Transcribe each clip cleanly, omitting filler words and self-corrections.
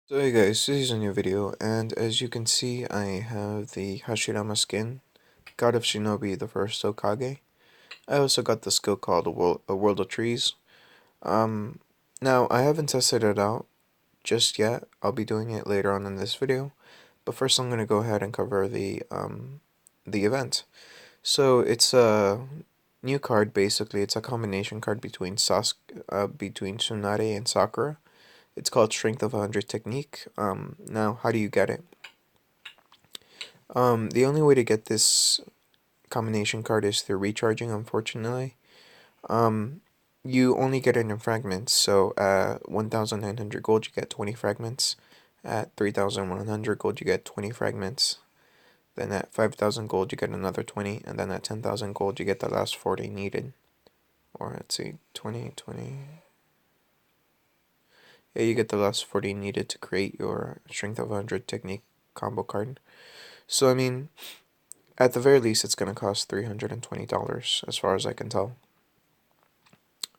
So hey guys, this is a new video, and as you can see, I have the Hashirama skin, God of Shinobi, the first Hokage. I also got the skill called a World of Trees. Um, Now I haven't tested it out just yet. I'll be doing it later on in this video, but first I'm gonna go ahead and cover the event. So it's a new card basically. It's a combination card between between Tsunade and Sakura. It's called Strength of 100 Technique. Now, how do you get it? The only way to get this combination card is through recharging, unfortunately. Um, you only get it in fragments, so at 1,900 gold you get 20 fragments. At 3,100 gold you get 20 fragments. Then at 5,000 gold you get another 20, and then at 10,000 gold you get the last 40 needed. Or let's see, 20, 20. Yeah, you get the last 40 needed to create your Strength of 100 Technique combo card. So, I mean, at the very least, it's going to cost $320 as far as I can tell.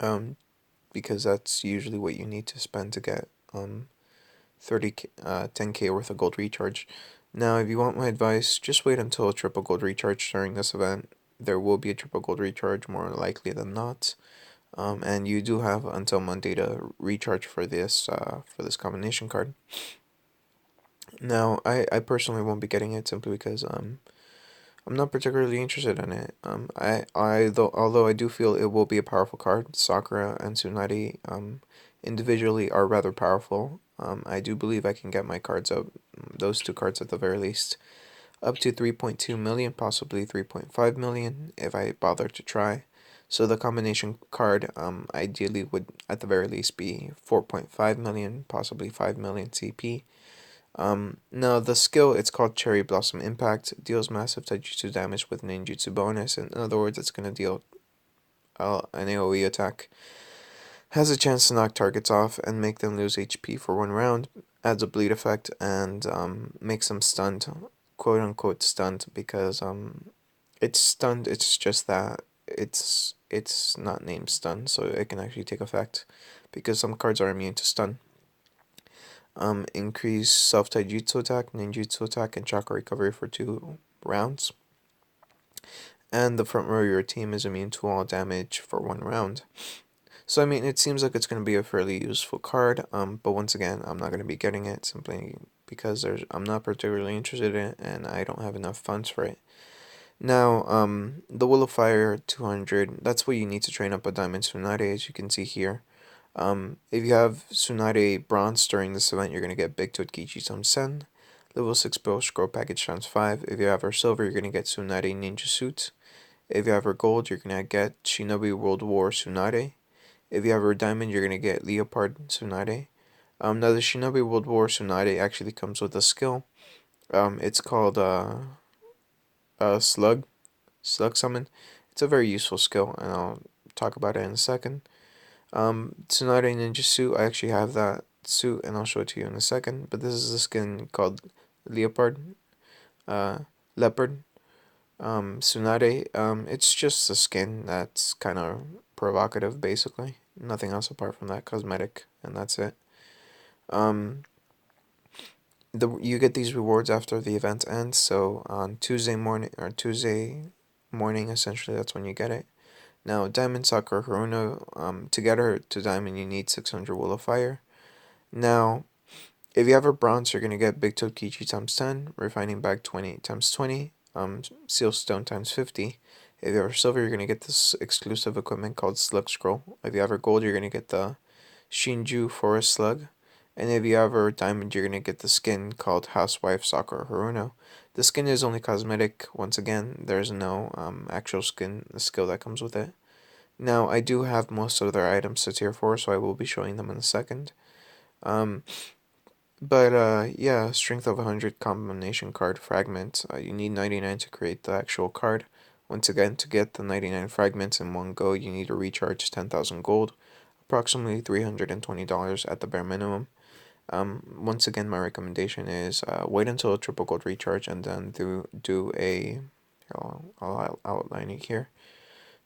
Um, because that's usually what you need to spend to get 10k worth of gold recharge. Now, if you want my advice, just wait until a triple gold recharge during this event. There will be a triple gold recharge more likely than not. And you do have until Monday to recharge for this combination card. Now, I personally won't be getting it simply because I'm not particularly interested in it. Although I do feel it will be a powerful card, Sakura and Tsunade, individually are rather powerful. I do believe I can get my cards up, those two cards at the very least, up to 3.2 million, possibly 3.5 million if I bother to try. So the combination card, ideally would at the very least be 4.5 million, possibly 5 million CP. Now the skill, it's called Cherry Blossom Impact, deals massive taijutsu damage with ninjutsu bonus. In other words, it's going to deal an AoE attack. Has a chance to knock targets off and make them lose HP for 1 round. Adds a bleed effect and makes them stunned, quote unquote stunned, because it's stunned. It's just that it's not named stun, so it can actually take effect, because some cards are immune to stun. Increase self taijutsu attack, ninjutsu attack, and chakra recovery for 2 rounds. And the front row of your team is immune to all damage for 1 round. So I mean, it seems like it's going to be a fairly useful card. But once again, I'm not going to be getting it simply because I'm not particularly interested in it, and I don't have enough funds for it. Now, the Will of Fire 200. That's what you need to train up a Diamond Tsunade, as you can see here. If you have Tsunade Bronze during this event, you're going to get Big Togekichi times 10. Level 6 Bill Scroll Package times 5. If you have her Silver, you're going to get Tsunade Ninja Suit. If you have her Gold, you're going to get Shinobi World War Tsunade. If you have her Diamond, you're going to get Leopard Tsunade. Now, the Shinobi World War Tsunade actually comes with a skill. It's called Slug Summon. It's a very useful skill, and I'll talk about it in a second. Tsunade Ninja Suit, I actually have that suit, and I'll show it to you in a second. But this is a skin called Leopard, uh, Leopard, Tsunade. It's just a skin that's kind of provocative, basically. Nothing else apart from that, cosmetic, and that's it. Um, you get these rewards after the event ends. So on Tuesday morning, essentially, that's when you get it. Now, Diamond Sakura Haruno, to get her to Diamond, you need 600 Will of Fire. Now, if you have a Bronze, you're going to get Big Tokichi times 10, Refining Bag 20 times 20, Seal Stone times 50. If you have a Silver, you're going to get this exclusive equipment called Slug Scroll. If you have a Gold, you're going to get the Shinju Forest Slug. And if you have a Diamond, you're going to get the skin called Housewife Sakura Haruno. The skin is only cosmetic. Once again, there's no actual skill that comes with it. Now, I do have most of their items to tier 4, so I will be showing them in a second. Um, yeah, Strength of 100 combination card fragment. You need 99 to create the actual card. Once again, to get the 99 fragments in one go, you need to recharge 10,000 gold, approximately $320 at the bare minimum. Once again, my recommendation is wait until a triple gold recharge and then do a. I'll outline it here.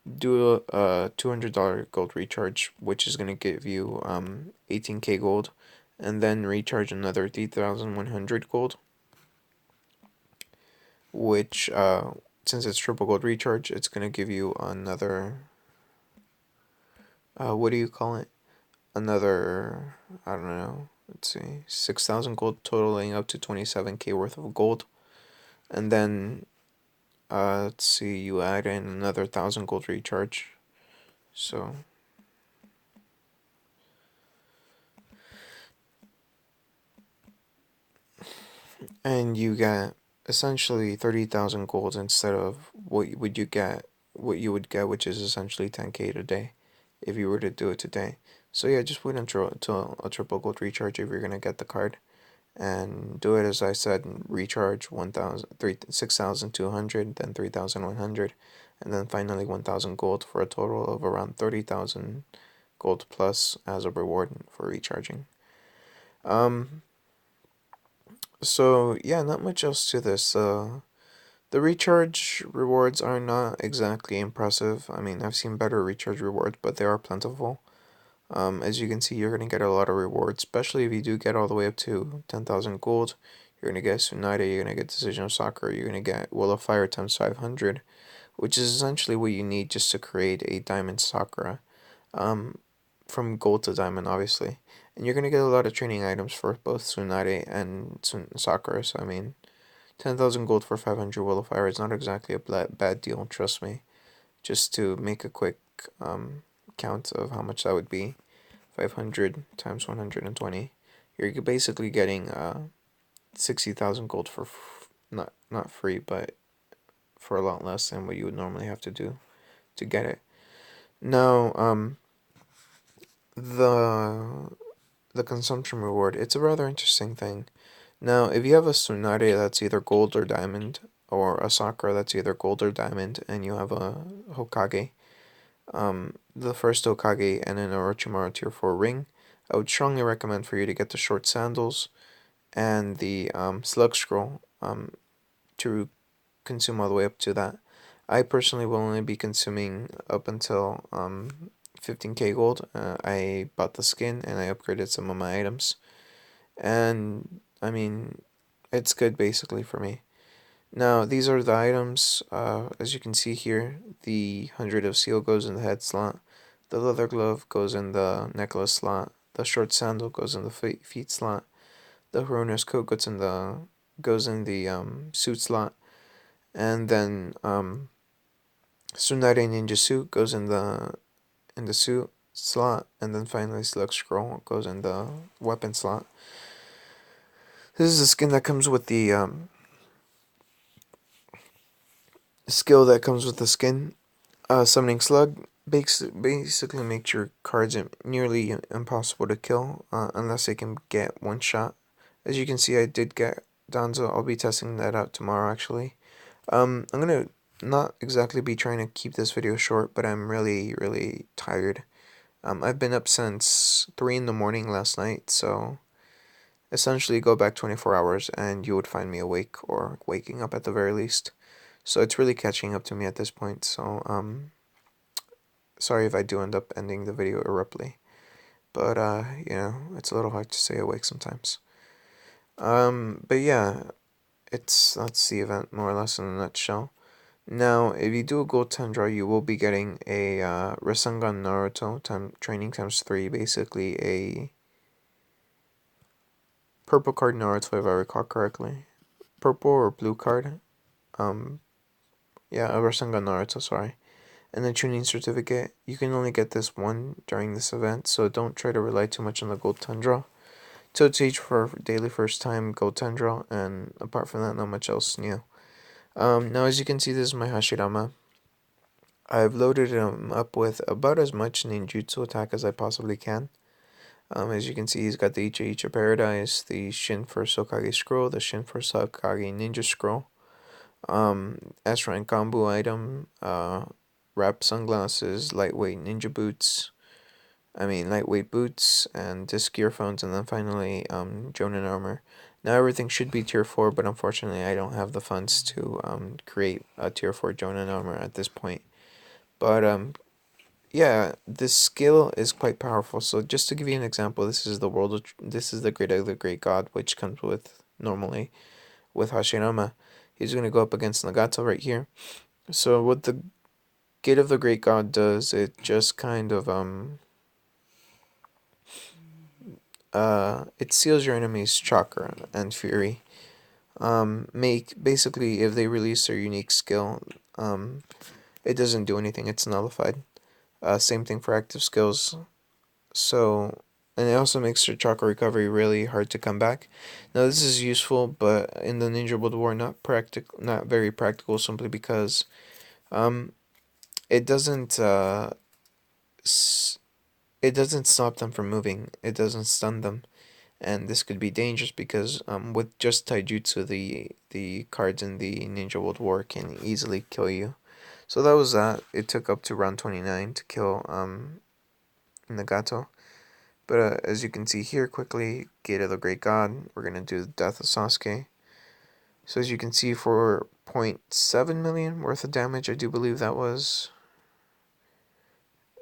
Do a $200 gold recharge, which is gonna give you 18k gold, and then recharge another 3,100 gold, which, since it's triple gold recharge, it's going to give you another, what do you call it? Another, I don't know, let's see, 6,000 gold, totaling up to 27k worth of gold. And then, let's see, you add in another 1,000 gold recharge. So, and you get essentially 30,000 gold instead of what you would get, which is essentially 10k a day, if you were to do it today. So yeah, just wait until a triple gold recharge if you're gonna get the card, and do it as I said. Recharge 6,200, then 3,100, and then finally 1,000 gold for a total of around 30,000 gold plus as a reward for recharging. So yeah, not much else to this. The recharge rewards are not exactly impressive. I mean, I've seen better recharge rewards, but they are plentiful. As you can see, you're gonna get a lot of rewards, especially if you do get all the way up to 10,000 gold. You're gonna get Tsunade, you're gonna get Decision of Soccer, you're gonna get Will of Fire times 500, which is essentially what you need just to create a Diamond Sakura. Um, from gold to diamond, obviously. And you're gonna get a lot of training items for both Tsunade and Sakura. So I mean, 10,000 gold for 500 Will of Fire is not exactly a bad deal. Trust me. Just to make a quick count of how much that would be, 500 times 120. You're basically getting 60,000 gold for not free, but for a lot less than what you would normally have to do to get it. Now, the the consumption reward, it's a rather interesting thing. Now, if you have a Tsunade that's either gold or diamond, or a Sakura that's either gold or diamond, and you have a Hokage, the first Hokage and an Orochimaru tier 4 ring, I would strongly recommend for you to get the short sandals and the slug scroll to consume all the way up to that. I personally will only be consuming up until 15k gold. I bought the skin and I upgraded some of my items. And I mean, it's good basically for me. Now, these are the items. As you can see here, the 100 of seal goes in the head slot. The leather glove goes in the necklace slot. The short sandal goes in the feet slot. The Haruna's coat goes in the suit slot. And then Tsunade Ninja suit goes in the suit slot, and then finally Slug Scroll goes in the weapon slot. This is a skin that comes with the skill that comes with the skin. Summoning Slug basically makes your cards nearly impossible to kill unless they can get one shot. As you can see, I did get Danzo. I'll be testing that out tomorrow actually. I'm gonna not exactly be trying to keep this video short, but I'm really tired. I've been up since 3 in the morning last night, so essentially go back 24 hours and you would find me awake or waking up at the very least. So it's really catching up to me at this point, so sorry if I do end up ending the video abruptly. But it's a little hard to stay awake sometimes. But yeah, that's the event more or less in a nutshell. Now, if you do a Gold Tundra, you will be getting a Rasengan Naruto training times 3, basically a purple card Naruto if I recall correctly. Purple or blue card. Um, yeah, a Rasengan Naruto, sorry. And the tuning certificate, you can only get this one during this event, so don't try to rely too much on the Gold Tundra. So teach for daily first time Gold Tundra, and apart from that, not much else new. Now as you can see, this is my Hashirama. I've loaded him up with about as much ninjutsu attack as I possibly can. As you can see, he's got the Icha Icha Paradise, the Shin for Sokage Scroll, the Shin for Sokage Ninja Scroll, S-Rank combo item, wrap sunglasses, lightweight ninja boots, lightweight boots, and disc earphones, and then finally, Jonin armor. Now everything should be tier 4, but unfortunately I don't have the funds to create a tier 4 Jonin armor at this point. But Yeah, this skill is quite powerful. So just to give you an example, this is the this is the Great of the Great God, which comes with normally with Hashirama. He's gonna go up against Nagato right here. So what the Gate of the Great God does, it just kind of it seals your enemy's chakra and fury. Make basically if they release their unique skill, it doesn't do anything. It's nullified. Same thing for active skills. So, and it also makes your chakra recovery really hard to come back. Now, this is useful, but in the Ninja World War, not very practical, simply because um, it doesn't it doesn't stop them from moving. It doesn't stun them, and this could be dangerous because with just taijutsu, the cards in the Ninja World War can easily kill you. So that was that. It took up to round 29 to kill Nagato. But as you can see here quickly, Gate of the Great God, we're going to do the Death of Sasuke. So as you can see, for 0.7 million worth of damage, I do believe that was.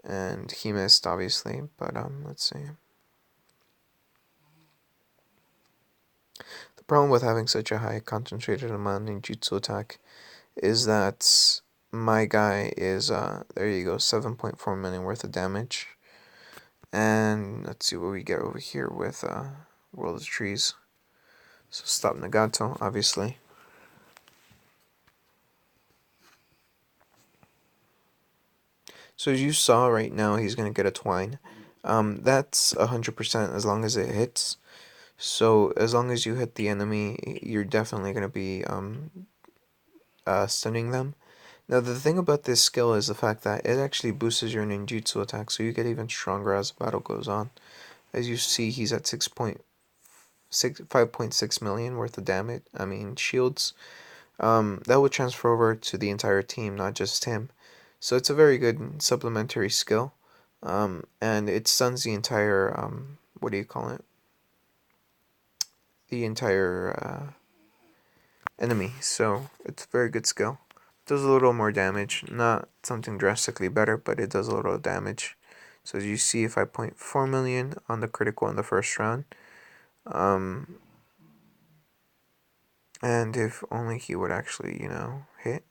And he missed, obviously, but let's see. The problem with having such a high concentrated amount in Jutsu attack is that my guy is, there you go, 7.4 million worth of damage. And let's see what we get over here with World of Trees. So stop Nagato, obviously. So as you saw right now, he's gonna get a twine. That's 100% as long as it hits. So as long as you hit the enemy, you're definitely gonna be stunning them. Now the thing about this skill is the fact that it actually boosts your ninjutsu attack, so you get even stronger as the battle goes on. As you see, he's at 5.6 million worth of damage. I mean shields. That would transfer over to the entire team, not just him. So it's a very good supplementary skill. And it stuns the entire, what do you call it? The entire enemy. So it's a very good skill. Does a little more damage. Not something drastically better, but it does a little damage. So as you see, 5.4 million on the critical in the first round. Um, and if only he would actually, hit.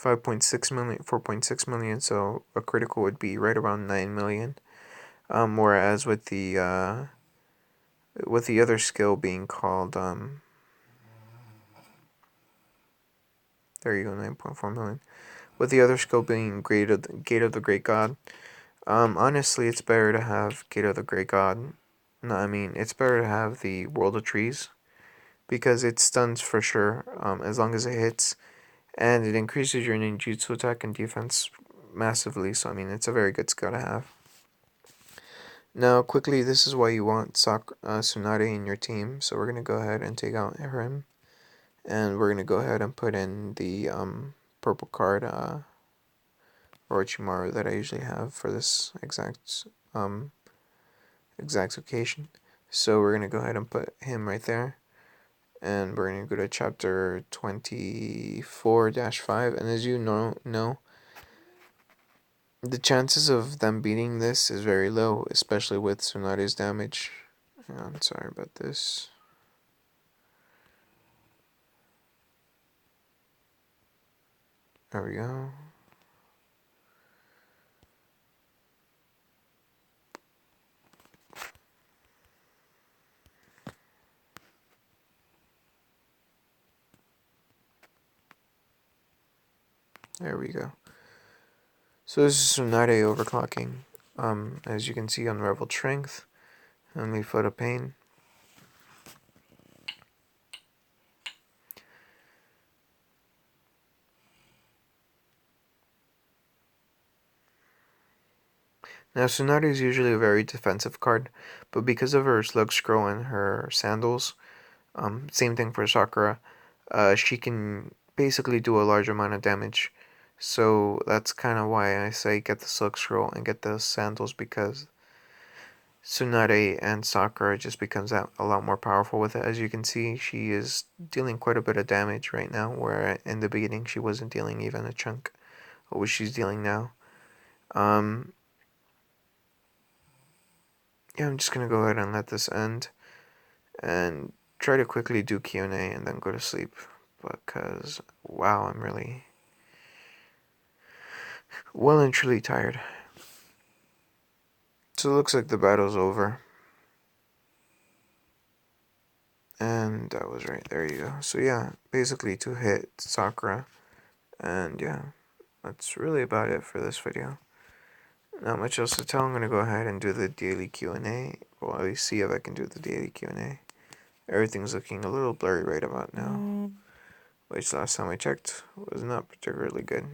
5.6 million, 4.6 million, so a critical would be right around 9 million. Whereas with the other skill being called, there you go, 9.4 million. With the other skill being Gate of the Great God, honestly, it's better to have Gate of the Great God. No, I mean, it's better to have the World of Trees, because it stuns for sure, as long as it hits, and it increases your ninjutsu attack and defense massively, so I mean, it's a very good skill to have. Now, quickly, this is why you want Tsunade in your team. So we're going to go ahead and take out him. And we're going to go ahead and put in the purple card, Orochimaru, that I usually have for this um, exact occasion. So we're going to go ahead and put him right there. And we're going to go to chapter 24-5. And as you know, the chances of them beating this is very low, especially with Tsunade's damage. I'm sorry about this. There we go. There we go. So this is Tsunade overclocking. As you can see, unraveled strength, only foot of pain. Now Tsunade is usually a very defensive card, but because of her slug scroll and her sandals, same thing for Sakura, she can basically do a large amount of damage. So that's kind of why I say get the slug scroll and get the sandals, because Tsunade and Sakura just becomes a lot more powerful with it. As you can see, she is dealing quite a bit of damage right now, where in the beginning she wasn't dealing even a chunk of what she's dealing now. Um, yeah, I'm just gonna go ahead and let this end and try to quickly do Q&A and then go to sleep, because wow, I'm really well and truly tired. So it looks like the battle's over. And that was right, there you go. So yeah, basically 2-hit Sakura. And yeah, that's really about it for this video. Not much else to tell. I'm gonna go ahead and do the daily Q&A. Well, at least see if I can do the daily Q&A. Everything's looking a little blurry right about now, which last time I checked was not particularly good.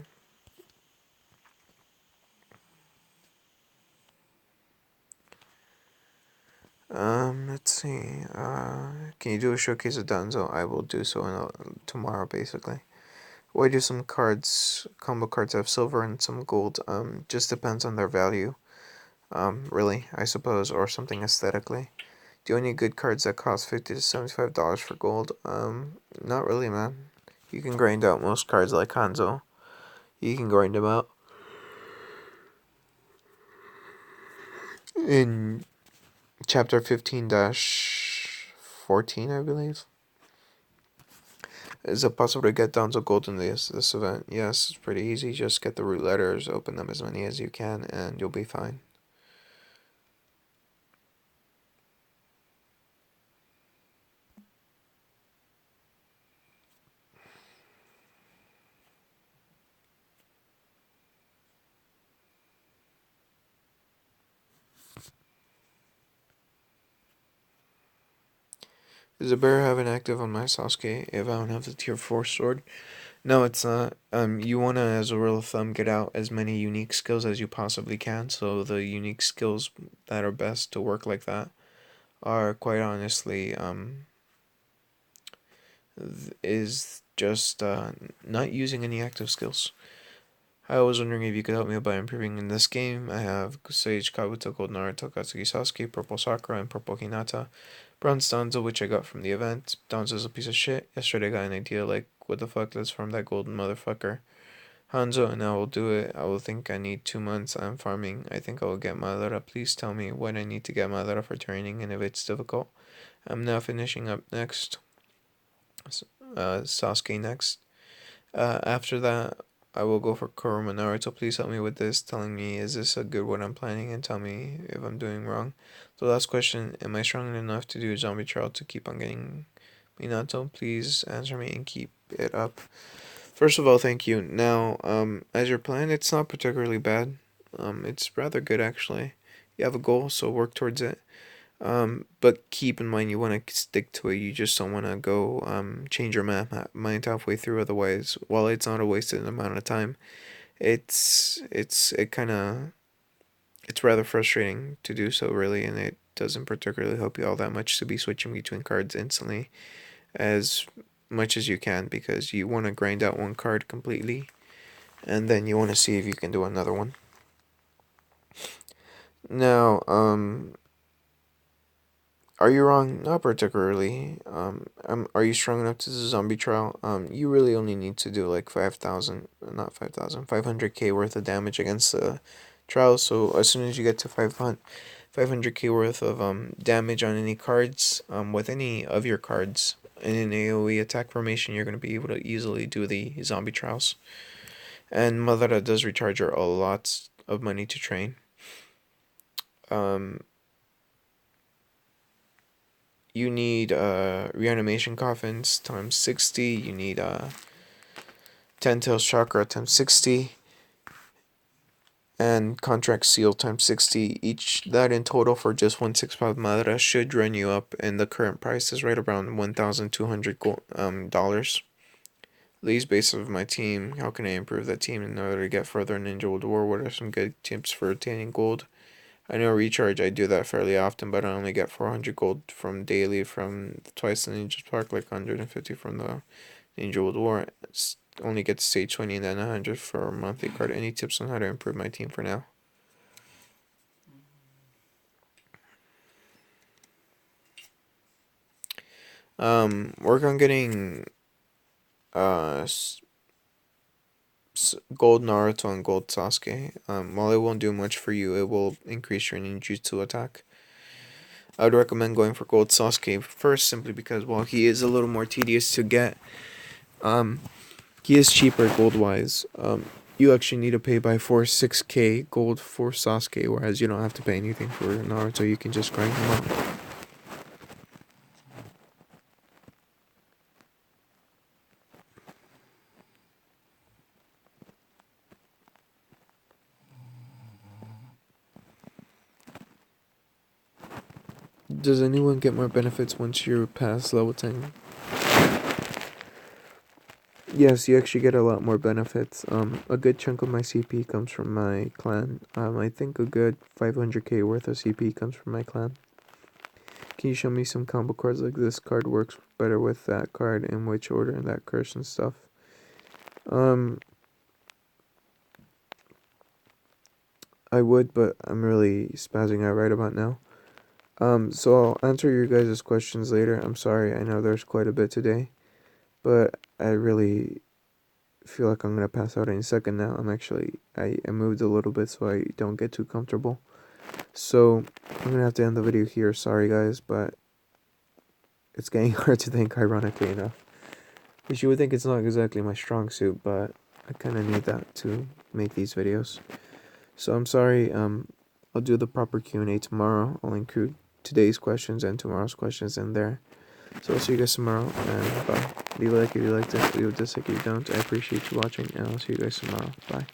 Let's see. Can you do a showcase of Danzo? I will do so tomorrow, basically. Or I do some cards, combo cards that have silver and some gold. Just depends on their value. Really, I suppose, or something aesthetically. Do you have any good cards that cost $50 to $75 for gold? Not really, man. You can grind out most cards like Hanzo. You can grind them out in chapter 15-14, I believe. Is it possible to get Danzo Gold in this event? Yes, it's pretty easy. Just get the root letters, open them as many as you can, and you'll be fine. Does a bear have an active on my Sasuke if I don't have the tier 4 sword? No, it's not. You wanna, as a rule of thumb, get out as many unique skills as you possibly can. So the unique skills that are best to work like that are quite honestly, is just not using any active skills. I was wondering if you could help me by improving in this game. I have Sage, Kabuto, Gold Naruto, Katsuki Sasuke, Purple Sakura, and Purple Hinata. Bronze Danzo, which I got from the event. Danzo's a piece of shit. Yesterday I got an idea like, what the fuck, let's farm that golden motherfucker. Hanzo, and I will do it. I will think I need 2 months. I'm farming. I think I will get Madara. Please tell me when I need to get Madara for training and if it's difficult. I'm now finishing up next. Sasuke next. After that, I will go for Kurama Naruto. Please help me with this, telling me is this a good what I'm planning and tell me if I'm doing wrong. The last question, am I strong enough to do a zombie trial to keep on getting Minato? Please answer me and keep it up. First of all, thank you. Now, as your plan, it's not particularly bad. It's rather good actually. You have a goal, so work towards it. But keep in mind you want to stick to it. You just don't want to go change your mind halfway through. Otherwise, while it's not a wasted amount of time, it kind of it's rather frustrating to do so really, and it doesn't particularly help you all that much to be switching between cards instantly as much as you can, because you want to grind out one card completely and then you want to see if you can do another one. Now, are you wrong? Not particularly. Are you strong enough to do the zombie trial? You really only need to do like 5,000, not 5,000, 500k worth of damage against the trial. So as soon as you get to 500k worth of damage on any cards, with any of your cards in an AoE attack formation, you're gonna be able to easily do the zombie trials. And Madara does recharge her a lot of money to train. Um, you need reanimation coffins times 60. You need 10 tails chakra times 60. And contract seal times 60. Each that in total for just 165 Madara should run you up, and the current price is right around $1,200 Lee's base of my team. How can I improve that team in order to get further in Ninja World War? What are some good tips for attaining gold? I know recharge, I do that fairly often, but I only get 400 gold from daily from twice the Ninja Spark, like 150 from the Ninja World War. Only get to stage 20 and then 100 for a monthly card. Any tips on how to improve my team for now? Work on getting Gold Naruto and Gold Sasuke. While it won't do much for you, it will increase your ninjutsu attack. I would recommend going for Gold Sasuke first, simply because while he is a little more tedious to get, um, he is cheaper gold wise. You actually need to pay by 6k gold for Sasuke, whereas you don't have to pay anything for Naruto. You can just grind him out. Does anyone get more benefits once you're past level 10? Yes, you actually get a lot more benefits. A good chunk of my CP comes from my clan. I think a good 500k worth of CP comes from my clan. Can you show me some combo cards like this card works better with that card, in which order, and that curse and stuff? I would, but I'm really spazzing out right about now. So I'll answer your guys' questions later. I'm sorry, I know there's quite a bit today, but I really feel like I'm gonna pass out any second now. I moved a little bit so I don't get too comfortable. So I'm gonna have to end the video here. Sorry guys, but it's getting hard to think, ironically enough. Which you would think it's not exactly my strong suit, but I kinda need that to make these videos. So I'm sorry, I'll do the proper Q&A tomorrow. I'll include today's questions and tomorrow's questions in there. So I'll see you guys tomorrow, and bye. Leave a like if you liked it, leave a dislike if you don't. I appreciate you watching, and I'll see you guys tomorrow. Bye.